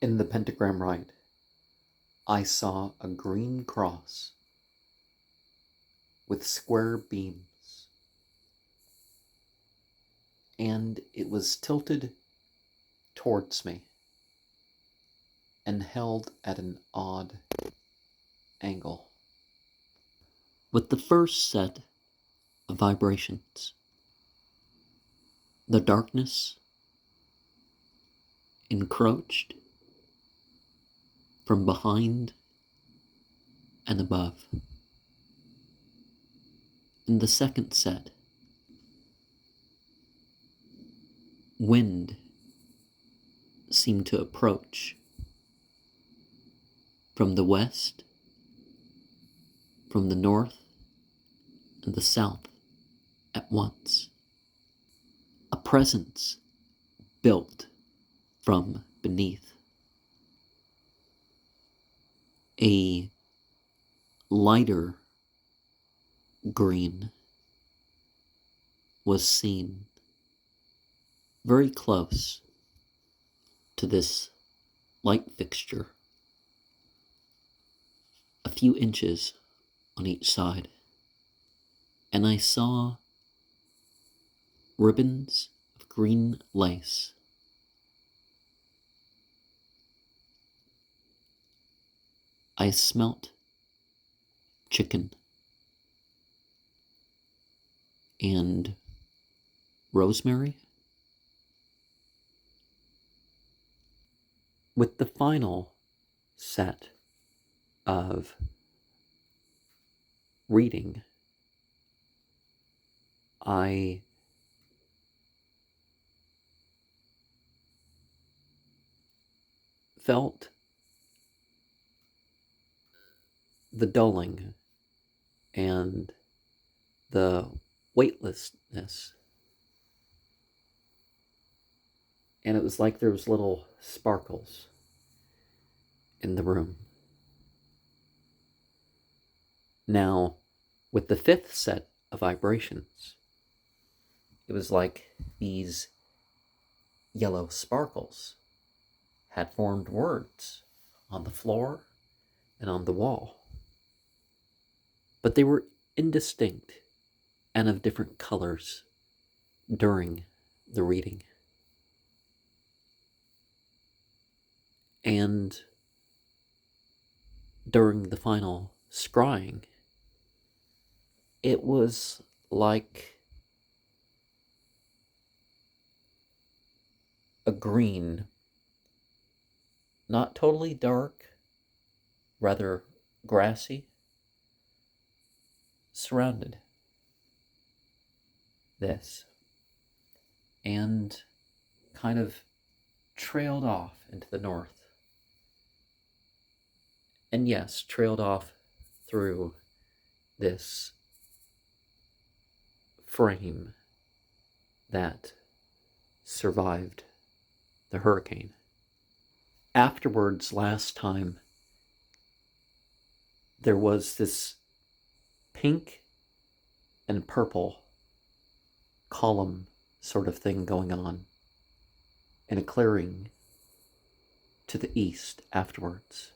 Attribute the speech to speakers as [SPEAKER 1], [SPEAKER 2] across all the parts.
[SPEAKER 1] In the pentagram rite, I saw a green cross with square beams, and it was tilted towards me and held at an odd angle. With the first set of vibrations, the darkness encroached from behind and above. In the second set, wind seemed to approach from the west, from the north, and the south at once. A presence built from beneath. A lighter green was seen very close to this light fixture, a few inches on each side, and I saw ribbons of green lace. I smelt chicken and rosemary. With the final set of reading, I felt the dulling and the weightlessness. And it was like there was little sparkles in the room. Now, with the fifth set of vibrations, it was like these yellow sparkles had formed words on the floor and on the wall. But they were indistinct and of different colors during the reading. And during the final scrying, it was like a green, not totally dark, rather grassy, surrounded this and kind of trailed off into the north. And yes, trailed off through this frame that survived the hurricane. Afterwards, last time, there was this pink and purple column sort of thing going on in a clearing to the east afterwards.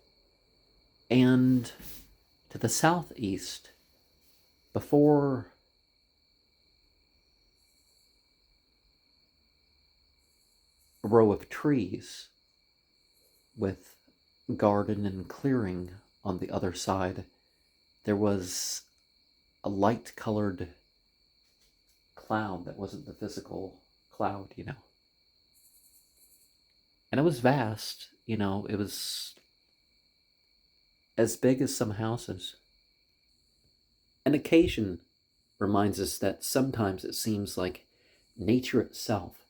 [SPEAKER 1] And to the southeast, before a row of trees with garden and clearing on the other side, there was a light-colored cloud that wasn't the physical cloud, And it was vast, it was as big as some houses. An occasion reminds us that sometimes it seems like nature itself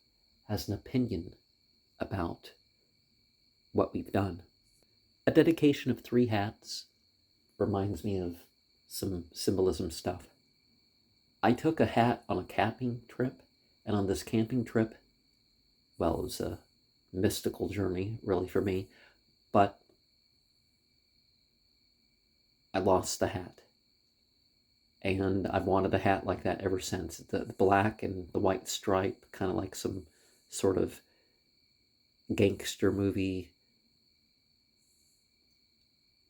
[SPEAKER 1] has an opinion about what we've done. A dedication of 3 hats reminds me of some symbolism stuff. I took a hat on a camping trip, and on this camping trip, well, it was a mystical journey, really, for me, but I lost the hat. And I've wanted a hat like that ever since. The black and the white stripe, kind of like some sort of gangster movie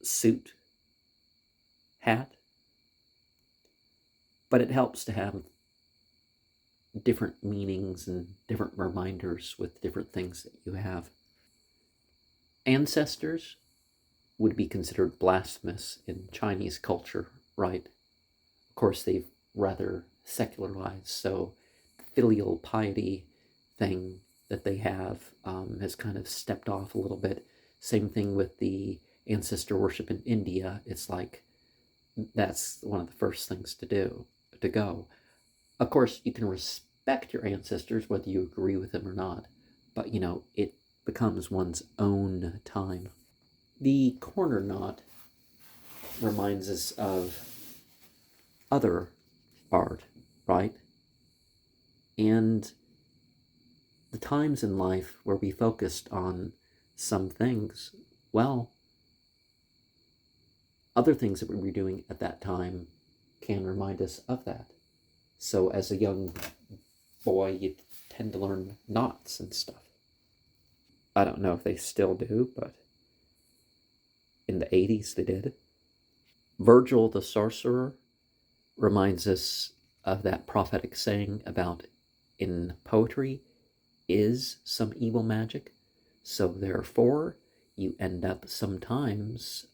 [SPEAKER 1] suit hat, but it helps to have different meanings and different reminders with different things that you have. Ancestors would be considered blasphemous in Chinese culture, right? Of course, they've rather secularized, so the filial piety thing that they have has kind of stepped off a little bit. Same thing with the ancestor worship in India. It's like that's one of the first things to go. Of course, you can respect your ancestors whether you agree with them or not, but it becomes one's own time. The corner knot reminds us of other art, right? And the times in life where we focused on some things, well, other things that we were doing at that time can remind us of that. So as a young boy, you tend to learn knots and stuff. I don't know if they still do, but in the 80s they did. Virgil the sorcerer reminds us of that prophetic saying about in poetry is some evil magic. So therefore, you end up sometimes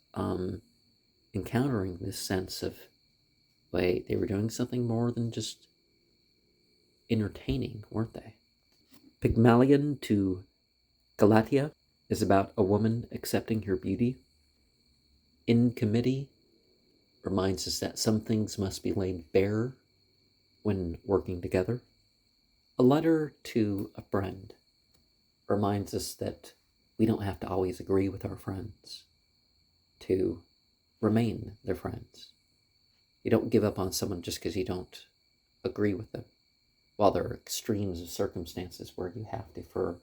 [SPEAKER 1] encountering this sense of, wait, they were doing something more than just entertaining, weren't they? Pygmalion to Galatea is about a woman accepting her beauty. In committee reminds us that some things must be laid bare when working together. A letter to a friend reminds us that we don't have to always agree with our friends to remain their friends. You don't give up on someone just because you don't agree with them. While there are extremes of circumstances where you have to, for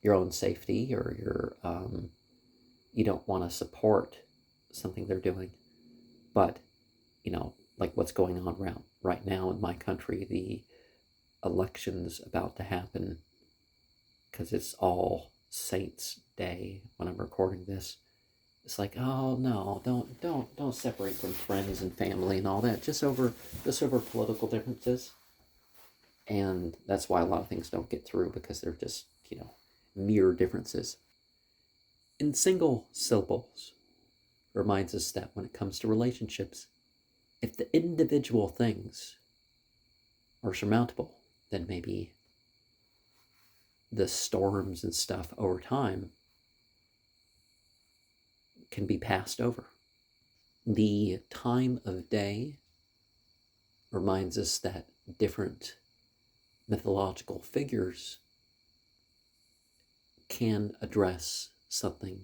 [SPEAKER 1] your own safety or you don't want to support something they're doing. But, like what's going on around right now in my country, the election's about to happen because it's All Saints Day when I'm recording this. It's like, oh no, don't separate from friends and family and all that just over political differences. And that's why a lot of things don't get through, because they're just, mere differences. In single syllables reminds us that when it comes to relationships, if the individual things are surmountable, then maybe the storms and stuff over time can be passed over. The time of day reminds us that different mythological figures can address something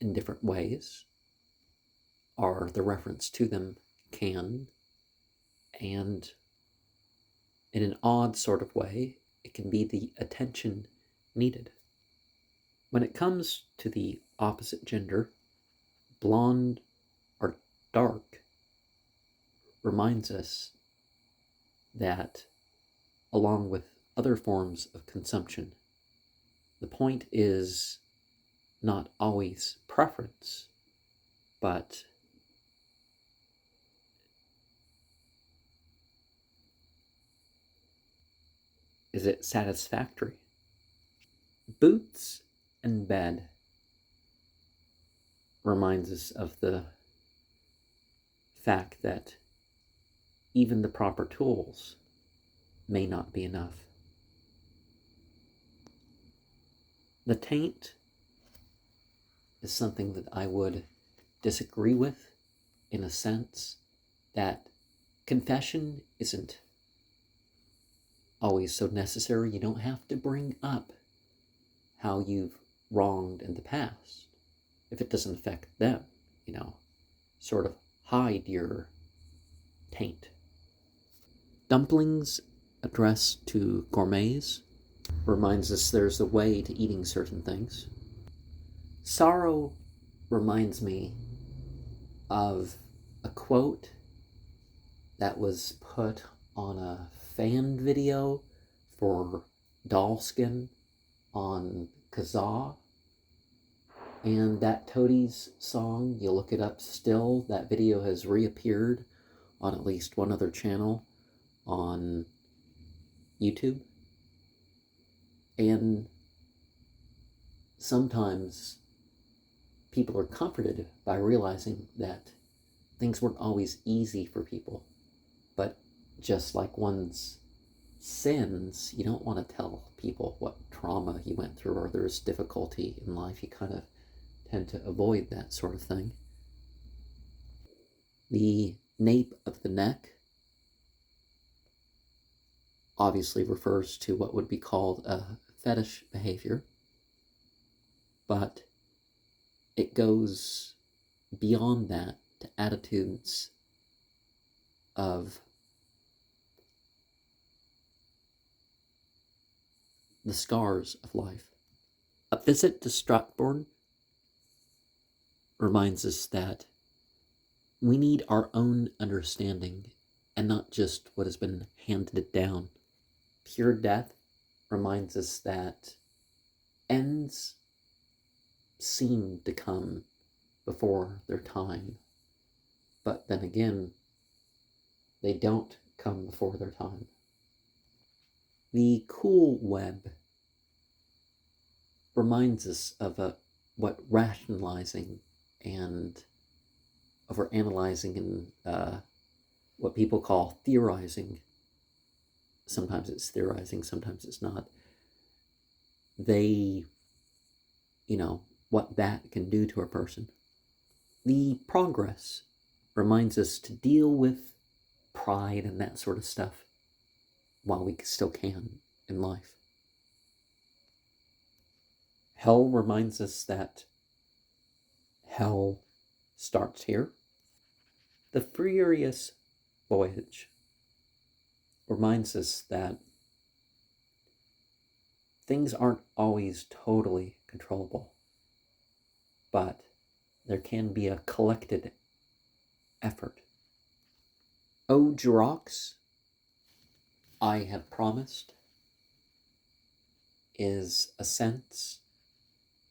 [SPEAKER 1] in different ways, or the reference to them can, and in an odd sort of way, it can be the attention needed. When it comes to the opposite gender, blonde or dark reminds us that, along with other forms of consumption, the point is not always preference, but is it satisfactory? Boots and bed reminds us of the fact that even the proper tools may not be enough. The taint is something that I would disagree with, in a sense that confession isn't always so necessary. You don't have to bring up how you've wronged in the past if it doesn't affect them, sort of hide your taint. Dumplings addressed to gourmets reminds us there's a way to eating certain things. Sorrow reminds me of a quote that was put on a fan video for Dollskin on Kazaa. And that Toadies song, you look it up still, that video has reappeared on at least one other channel on YouTube. And sometimes people are comforted by realizing that things weren't always easy for people. But just like one's sins, you don't want to tell people what trauma you went through or there's difficulty in life. You kind of tend to avoid that sort of thing. The nape of the neck obviously refers to what would be called a fetish behavior, but it goes beyond that to attitudes of the scars of life. A visit to Stratford reminds us that we need our own understanding and not just what has been handed down. Pure death reminds us that ends seem to come before their time, but then again, they don't come before their time. The cool web reminds us of what rationalizing and overanalyzing and what people call theorizing. Sometimes it's theorizing, sometimes it's not. They, what that can do to a person. The progress reminds us to deal with pride and that sort of stuff while we still can in life. Hell reminds us that hell starts here. The Furious Voyage reminds us that things aren't always totally controllable, but there can be a collected effort. O Jorox, I Have Promised, is a sense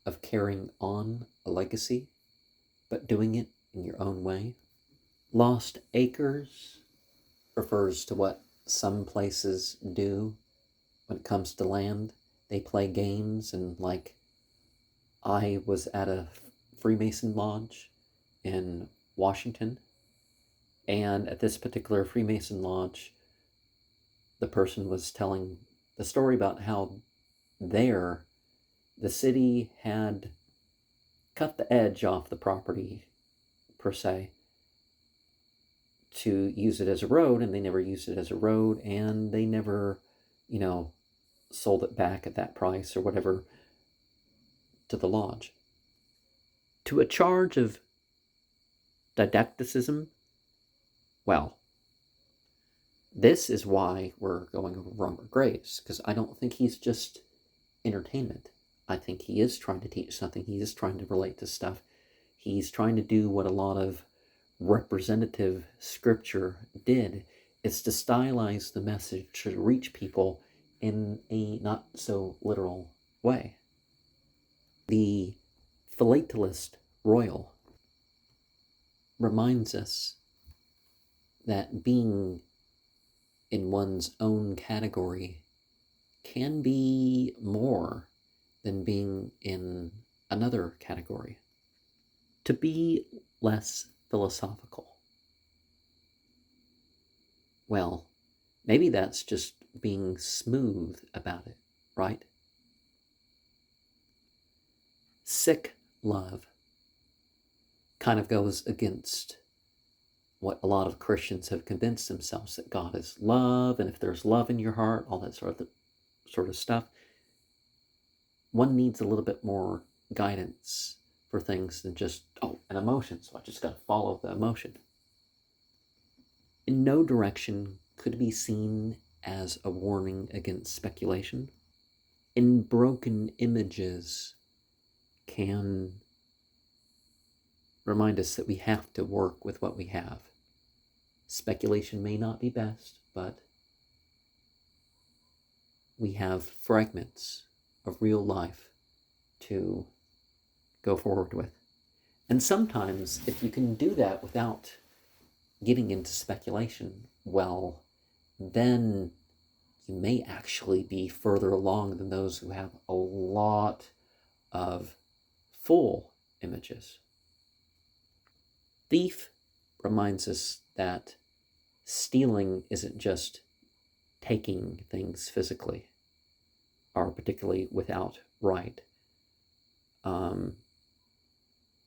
[SPEAKER 1] of carrying on a legacy, but doing it in your own way. Lost Acres refers to what some places do when it comes to land. They play games, and like I was at a Freemason lodge in Washington, and at this particular Freemason lodge, the person was telling the story about how the city had cut the edge off the property, per se, to use it as a road, and they never used it as a road, and they never, sold it back at that price or whatever to the lodge. To a charge of didacticism, well, this is why we're going over Robert Graves, because I don't think he's just entertainment. I think he is trying to teach something. He is trying to relate to stuff. He's trying to do what a lot of representative scripture did. It's to stylize the message to reach people in a not so literal way. The Philatelist Royal reminds us that being in one's own category can be more than being in another category. To be less philosophical. Well, maybe that's just being smooth about it, right? Sick love kind of goes against what a lot of Christians have convinced themselves, that God is love, and if there's love in your heart, all that sort of stuff. One needs a little bit more guidance for things than just, an emotion, so I just got to follow the emotion. In no direction could be seen as a warning against speculation. In broken images can remind us that we have to work with what we have. Speculation may not be best, but we have fragments of real life to go forward with. And sometimes, if you can do that without getting into speculation, well, then you may actually be further along than those who have a lot of full images. Thief reminds us that stealing isn't just taking things physically, or particularly without right.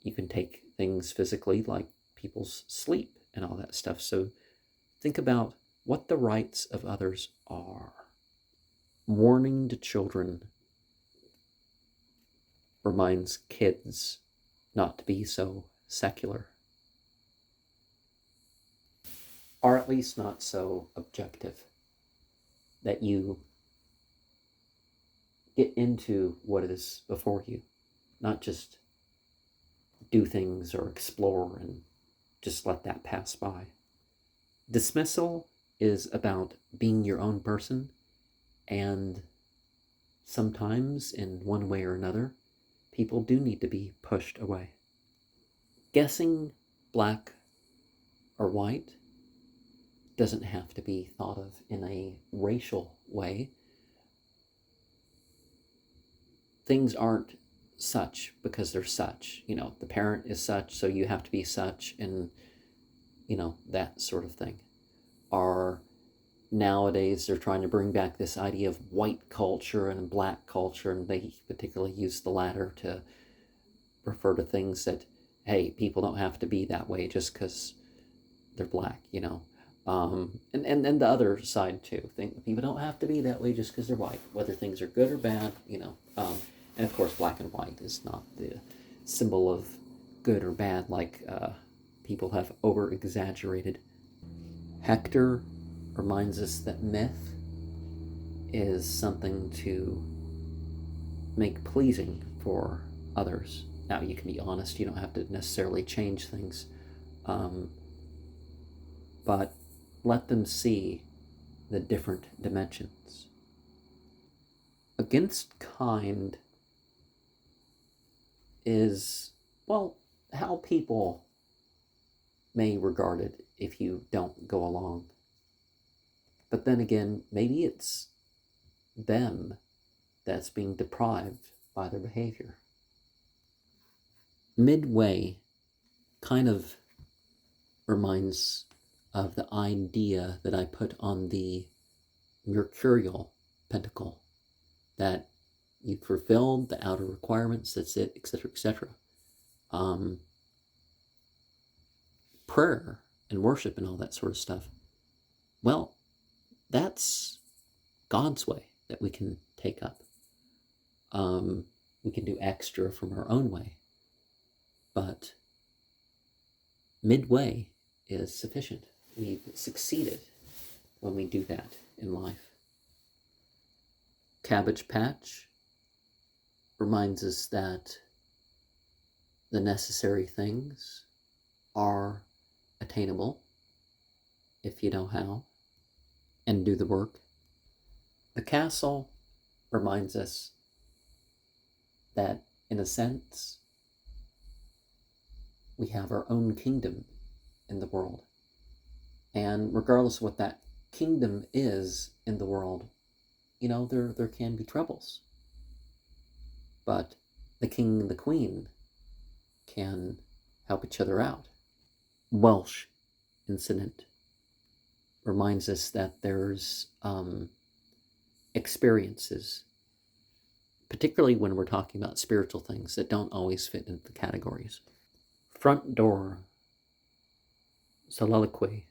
[SPEAKER 1] You can take things physically, like people's sleep and all that stuff. So think about what the rights of others are. Warning to children reminds kids not to be so secular, or at least not so objective, that you get into what is before you, not just do things or explore and just let that pass by. Dismissal is about being your own person, and sometimes, in one way or another, people do need to be pushed away. Guessing black or white doesn't have to be thought of in a racial way. Things aren't such because they're such. The parent is such, so you have to be such, and, that sort of thing. Or nowadays they're trying to bring back this idea of white culture and black culture, and they particularly use the latter to refer to things that, hey, people don't have to be that way just because they're black, and the other side too. People don't have to be that way just because they're white, whether things are good or bad, and of course black and white is not the symbol of good or bad like people have over-exaggerated. Hector reminds us that myth is something to make pleasing for others. Now, you can be honest, you don't have to necessarily change things, but let them see the different dimensions. Against kind is, well, how people may regard it if you don't go along. But then again, maybe it's them that's being deprived by their behavior. Midway kind of reminds of the idea that I put on the mercurial pentacle, that you fulfilled the outer requirements, that's it, etc., etc. Prayer and worship and all that sort of stuff, well, that's God's way that we can take up. We can do extra from our own way, but midway is sufficient. We've succeeded when we do that in life. Cabbage Patch reminds us that the necessary things are attainable if you know how and do the work. The castle reminds us that, in a sense, we have our own kingdom in the world. And regardless of what that kingdom is in the world, there can be troubles. But the king and the queen can help each other out. Welsh incident reminds us that there's experiences, particularly when we're talking about spiritual things, that don't always fit into the categories. Front door soliloquy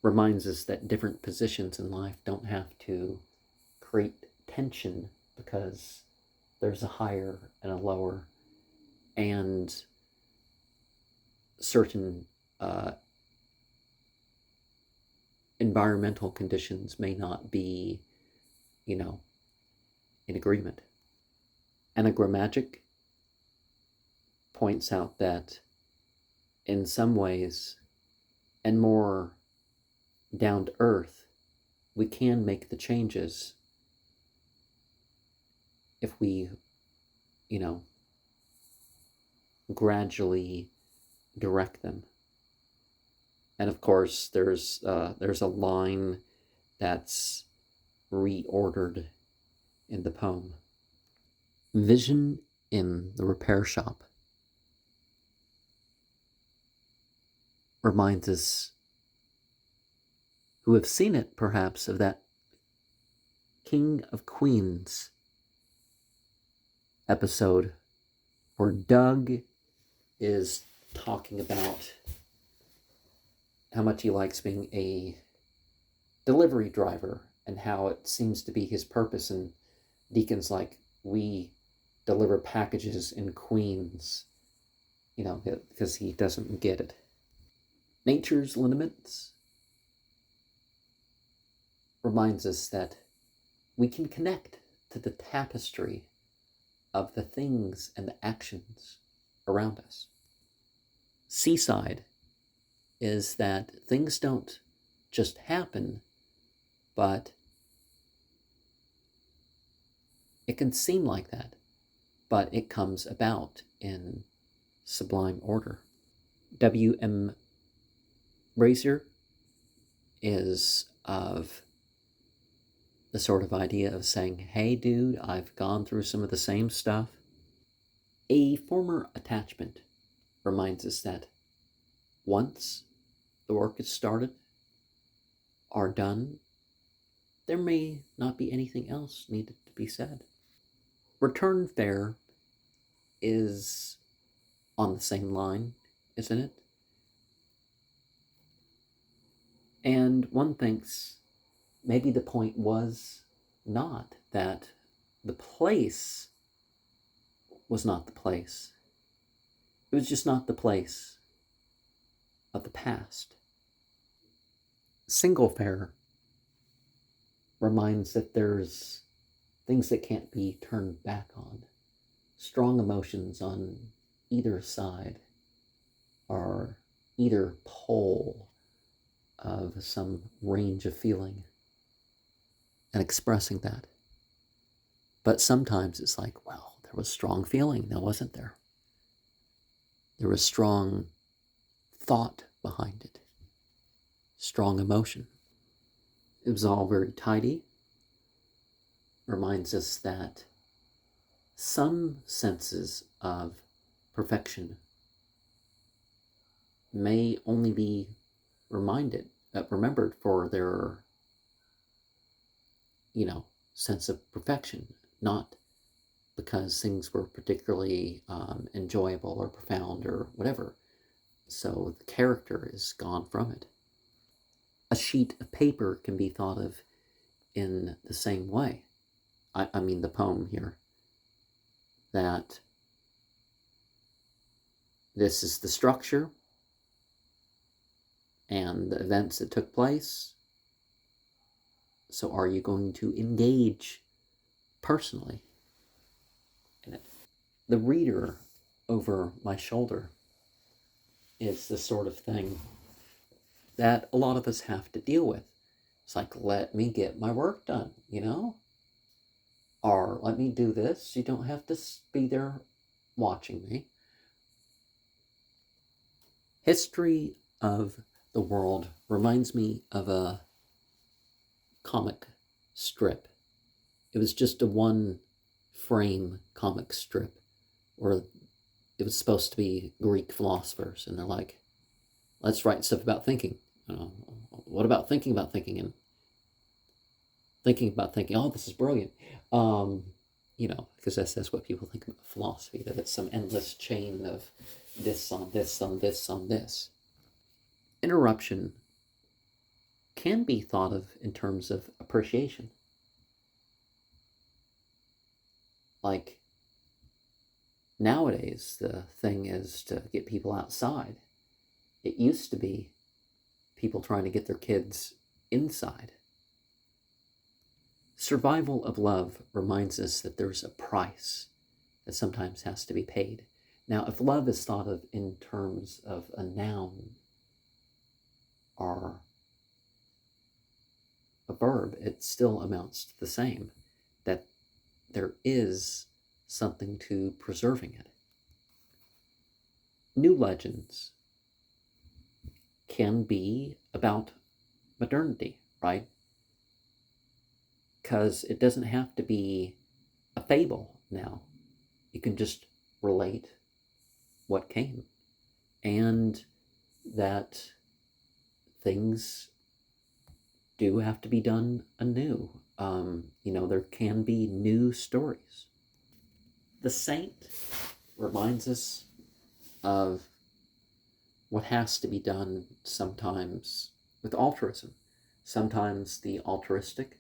[SPEAKER 1] reminds us that different positions in life don't have to create tension because there's a higher and a lower, and certain environmental conditions may not be, in agreement. Anagrammagic points out that in some ways, and more down to earth, we can make the changes if we, gradually direct them. And of course, there's a line that's reordered in the poem. Vision in the repair shop reminds us, who have seen it perhaps, of that King of Queens episode where Doug is talking about how much he likes being a delivery driver and how it seems to be his purpose. And Deacon's like, we deliver packages in Queens, because he doesn't get it. Nature's lineaments reminds us that we can connect to the tapestry of the things and the actions around us. Seaside is that things don't just happen, but it can seem like that, but it comes about in sublime order. W.M. Brazier is of the sort of idea of saying, hey dude, I've gone through some of the same stuff. A former attachment reminds us that once the work is started, are done, there may not be anything else needed to be said. Return fare is on the same line, isn't it? And one thinks maybe the point was not that the place was not the place. It was just not the place of the past. Single fare reminds that there's things that can't be turned back on. Strong emotions on either side or either pole of some range of feeling and expressing that. But sometimes it's like, well, there was strong feeling, now wasn't there? There was strong thought behind it, strong emotion. It was all very tidy. Reminds us that some senses of perfection may only be remembered for their, sense of perfection, not because things were particularly enjoyable or profound or whatever. So the character is gone from it. A sheet of paper can be thought of in the same way. I mean the poem here, that this is the structure and the events that took place. So are you going to engage personally in it? The reader over my shoulder is the sort of thing that a lot of us have to deal with. It's like, let me get my work done, Or let me do this. You don't have to be there watching me. History of the world reminds me of a comic strip. It was just a one frame comic strip where it was supposed to be Greek philosophers, and they're like, let's write stuff about thinking. What about thinking about thinking, and thinking about thinking? Oh, this is brilliant. Because that's what people think about philosophy, that it's some endless chain of this on this on this on this. Interruption can be thought of in terms of appreciation. Like, nowadays, the thing is to get people outside. It used to be people trying to get their kids inside. Survival of love reminds us that there's a price that sometimes has to be paid. Now, if love is thought of in terms of a noun or a verb, it still amounts to the same, that there is something to preserving it. new legends can be about modernity, right? Because it doesn't have to be a fable now. You can just relate what came, and that things do have to be done anew. There can be new stories. The saint reminds us of what has to be done sometimes with altruism. Sometimes the altruistic,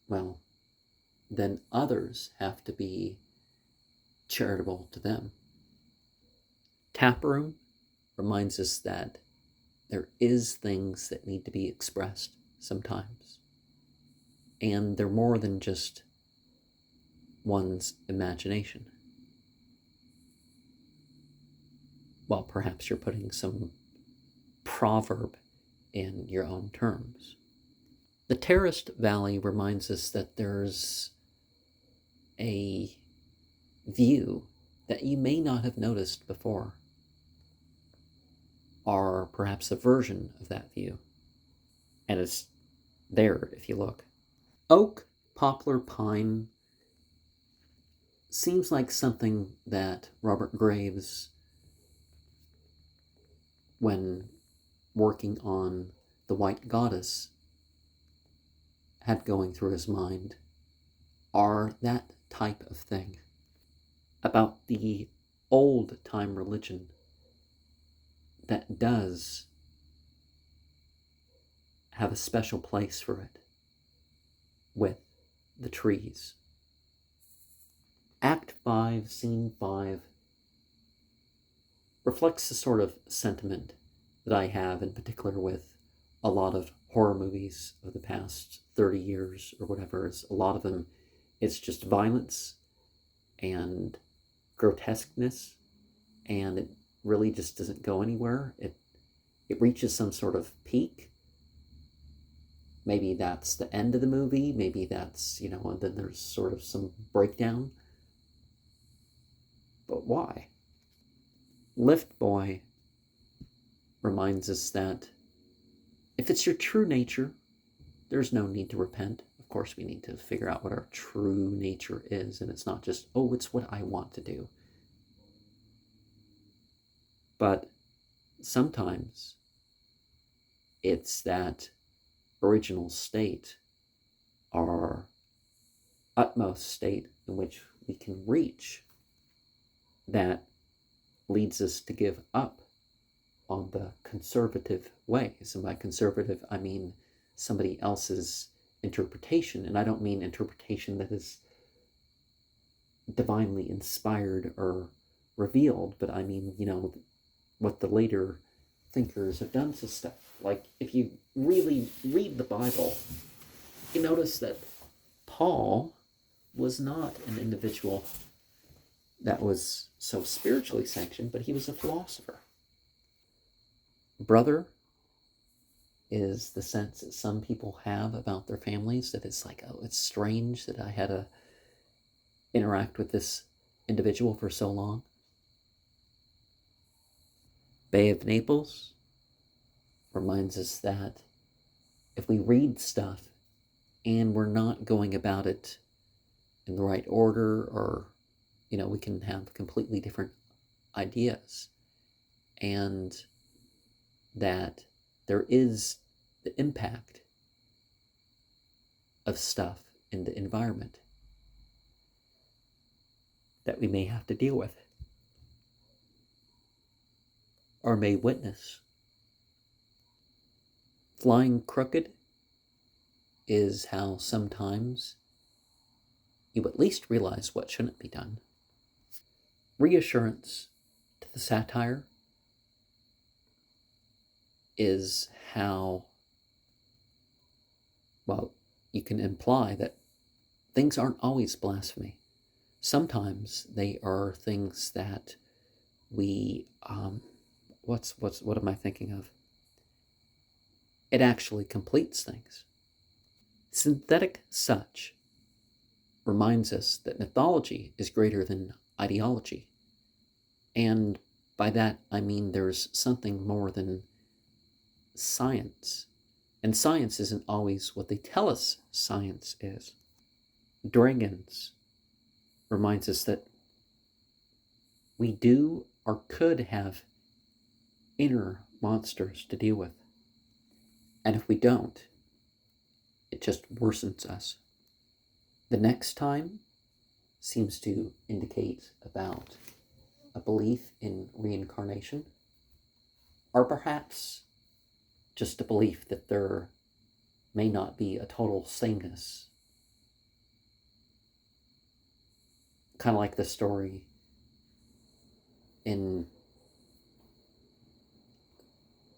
[SPEAKER 1] well, then others have to be charitable to them. Taproom reminds us that there is things that need to be expressed sometimes. And they're more than just one's imagination. Well, perhaps you're putting some proverb in your own terms. The terraced valley reminds us that there's a view that you may not have noticed before, or perhaps a version of that view, and it's there if you look. Oak, poplar, pine seems like something that Robert Graves, when working on The White Goddess, had going through his mind, are that type of thing. About the old time religion that does have a special place for it with the trees. Act 5, Scene 5 reflects the sort of sentiment that I have in particular with a lot of horror movies of the past 30 years or whatever. It's a lot of them, it's just violence and grotesqueness, and it really just doesn't go anywhere. It reaches some sort of peak. Maybe that's the end of the movie, maybe that's, and then there's sort of some breakdown. But why? Lift Boy reminds us that if it's your true nature, there's no need to repent. Of course, we need to figure out what our true nature is, and it's not just, oh, it's what I want to do. But sometimes it's that original state, our utmost state in which we can reach, that leads us to give up on the conservative ways. And by conservative, I mean somebody else's interpretation. And I don't mean interpretation that is divinely inspired or revealed, but I mean, what the later thinkers have done to stuff. Like, if you really read the Bible, you notice that Paul was not an individual that was so spiritually sanctioned, but he was a philosopher. Brother is the sense that some people have about their families, that it's like, oh, it's strange that I had to interact with this individual for so long. Bay of Naples reminds us that if we read stuff and we're not going about it in the right order, or we can have completely different ideas, and that there is the impact of stuff in the environment that we may have to deal with or may witness. Flying crooked is how sometimes you at least realize what shouldn't be done. Reassurance to the satire is how, well, you can imply that things aren't always blasphemy. Sometimes they are things that we, what am I thinking of? It actually completes things. Synthetic such reminds us that mythology is greater than ideology. And By that, I mean there's something more than science. And science isn't always what they tell us science is. Dragons reminds us that we do or could have inner monsters to deal with. And if we don't, it just worsens us. The next time seems to indicate about a belief in reincarnation, or perhaps just a belief that there may not be a total sameness. Kind of like the story in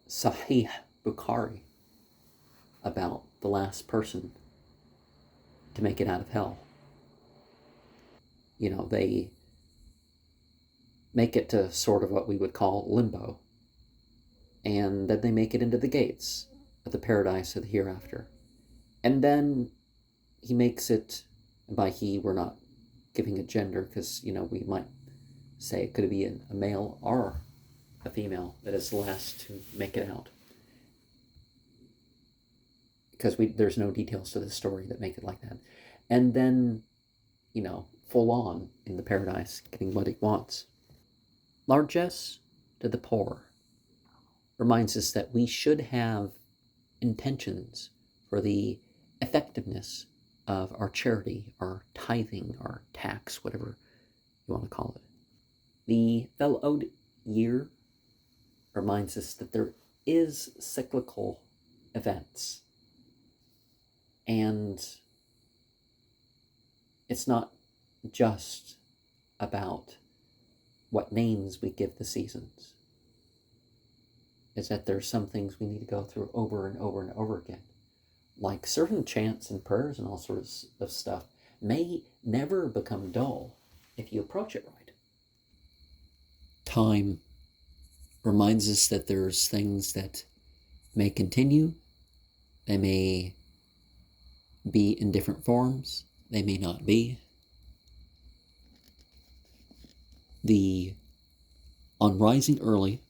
[SPEAKER 1] Sahih Bukhari about the last person to make it out of hell. You know, they make it to sort of what we would call limbo, and then they make it into the gates of the paradise of the hereafter. And then he makes it, and by he, we're not giving a gender because, you know, we might say it could be a male or a female that is last to make it out. Because there's no details to the story that make it like that. And then, you know, full on in the paradise, getting what he wants. Largesse to the poor reminds us that we should have intentions for the effectiveness of our charity, our tithing, our tax, whatever you want to call it. The fellowed year reminds us that there is cyclical events. And it's not just about what names we give the seasons. It's that there's some things we need to go through over and over and over again. Like certain chants and prayers and all sorts of stuff may never become dull if you approach it right. Time reminds us that there's things that may continue. They may be in different forms. They may not be. The on rising early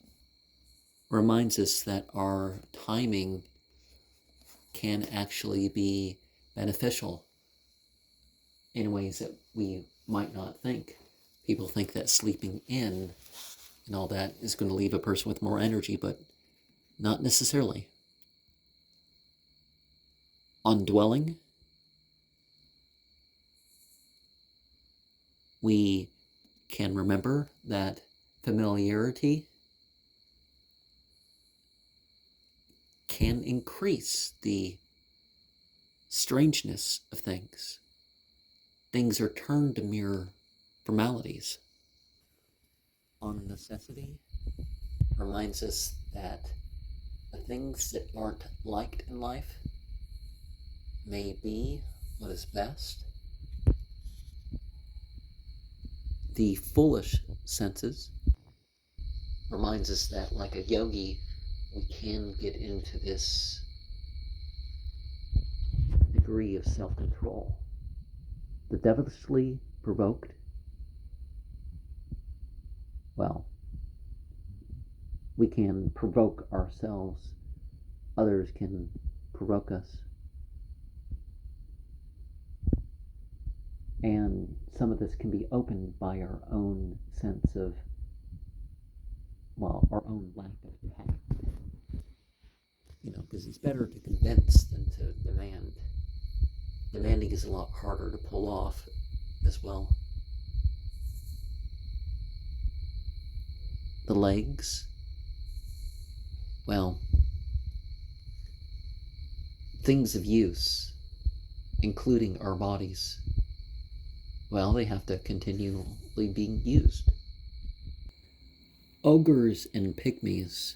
[SPEAKER 1] reminds us that our timing can actually be beneficial in ways that we might not think. People think that sleeping in and all that is going to leave a person with more energy, but not necessarily. On dwelling, we can remember that familiarity can increase the strangeness of things. Things are turned to mere formalities. On necessity reminds us that the things that aren't liked in life may be what is best. The foolish senses reminds us that, like a yogi, we can get into this degree of self-control. The devilishly provoked, well, we can provoke ourselves. Others can provoke us. And some of this can be opened by our own sense of, well, our own lack of tact. You know, because it's better to convince than to demand. Demanding is a lot harder to pull off as well. The legs, well, things of use, including our bodies, well, they have to continually be used. Ogres and pygmies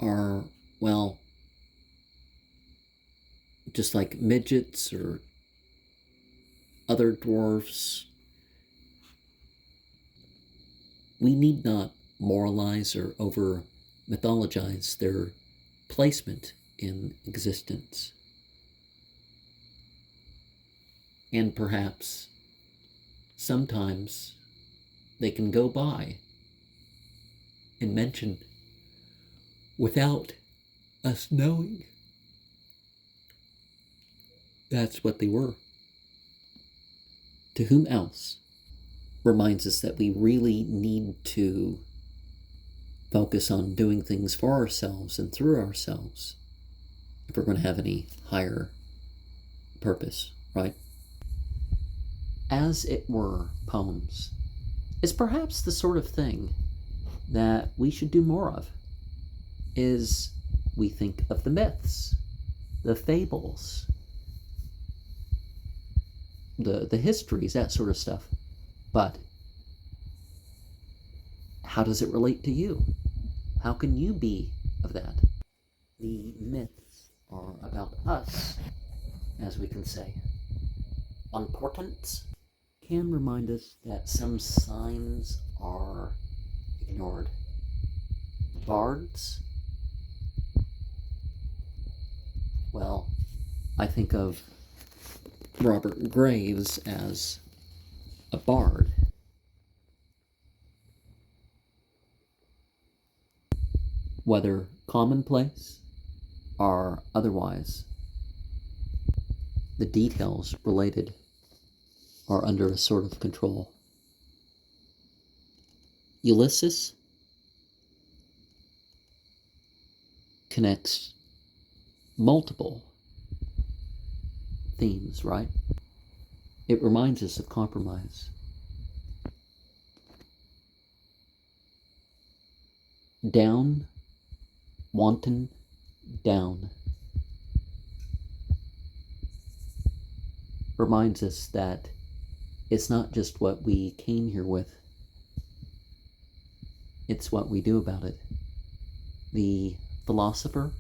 [SPEAKER 1] are, well, just like midgets or other dwarfs. We need not moralize or over mythologize their placement in existence. And perhaps sometimes they can go by and mentioned without us knowing that's what they were. To whom else? Reminds us that we really need to focus on doing things for ourselves and through ourselves if we're going to have any higher purpose, right? As it were, poems is perhaps the sort of thing that we should do more of. Is we think of the myths, the fables, the histories, that sort of stuff. But how does it relate to you? How can you be of that? The myths are about us, as we can say. Importance can remind us that some signs are ignored. Bards? Well, I think of Robert Graves as a bard. Whether commonplace or otherwise, the details related are under a sort of control. Ulysses connects multiple themes, right? It reminds us of compromise. Down, wanton, down. Reminds us that it's not just what we came here with, it's what we do about it. The philosopher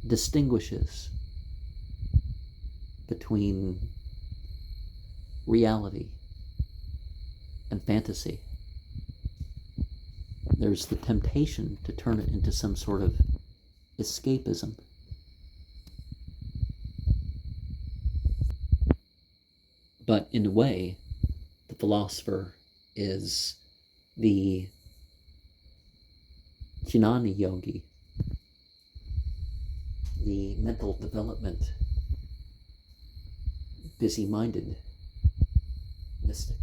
[SPEAKER 1] distinguishes between reality and fantasy. There's the temptation to turn it into some sort of escapism. But in a way, the philosopher is the Jnana yogi, the mental development, busy-minded mystic.